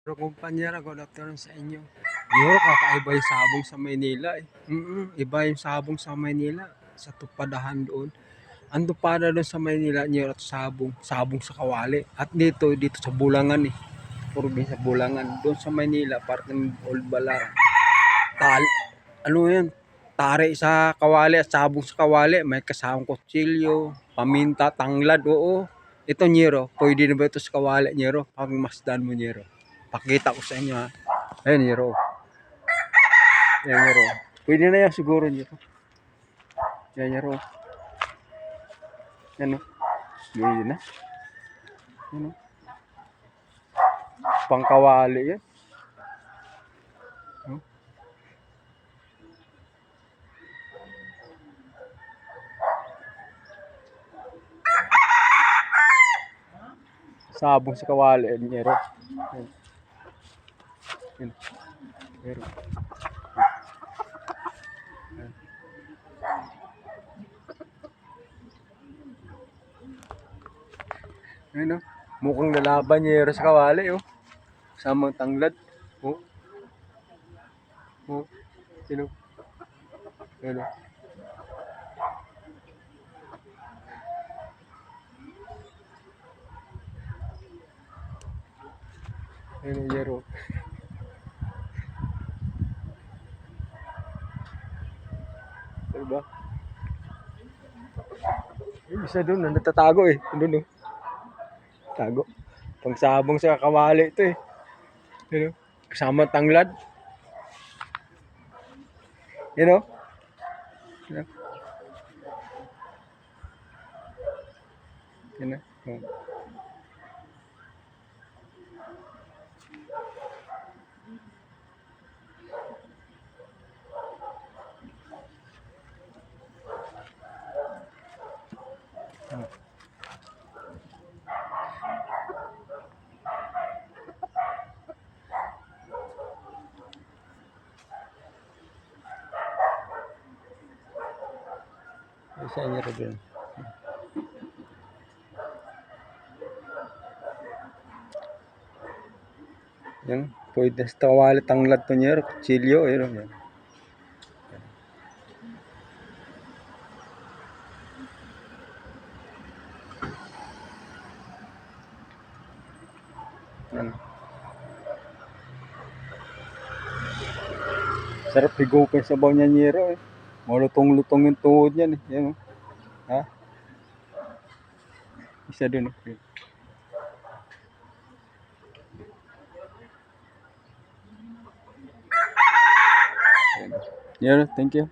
Pero kumpanyera, good afternoon sa inyo. Yun, kakaiba yung sabong sa Maynila eh. Iba yung sabong sa Maynila. Sa tupadahan doon. Ang tupada doon sa Maynila, nyo at sabong. Sabong sa Kawali. At dito sa Bulangan eh. Probinsya Bulangan. Doon sa Maynila, parang Old Balara. Ano yan? Tare sa Kawali at sabong sa Kawali. May kasamang kutsilyo, paminta, tanglad. Oo. Ito Nyero, pwede na ba ito sa Kawali Nyero? Pag masdan mo Nyero. Pakita ko sa inyo ha. Ayun Nyero. Yan Nyero. Pwede na yan siguro Nyero. Yan Nyero. Yan o. Pwede na. Yan o. Pangkawali yan. Oh. Sabong sa Kawali Nyero. Yan. Yan. Nyero. Ayun o. Mukhang lalaban Nyero sa Kawali oh. Samang tanglad. Oh. Oh. Sino? Ayun o. Ayun o Nyero. Diba? Isa doon, natatago eh. Doon oh. Tago. Pangsabong sa Kawali ito eh. You know? Kasama tanglad. You know? You know? You know? Oh. Isa niya rin. Yan. Pwede sa Kawali tanglad to niya. Kutsilyo. Ayun. Yan. Yan. Sarap higupin sa baw niya Nyero eh. Malutong-lutong yung tuhod niyan eh. Yan oh. Ha? Isa dun oh. Nyero, thank you.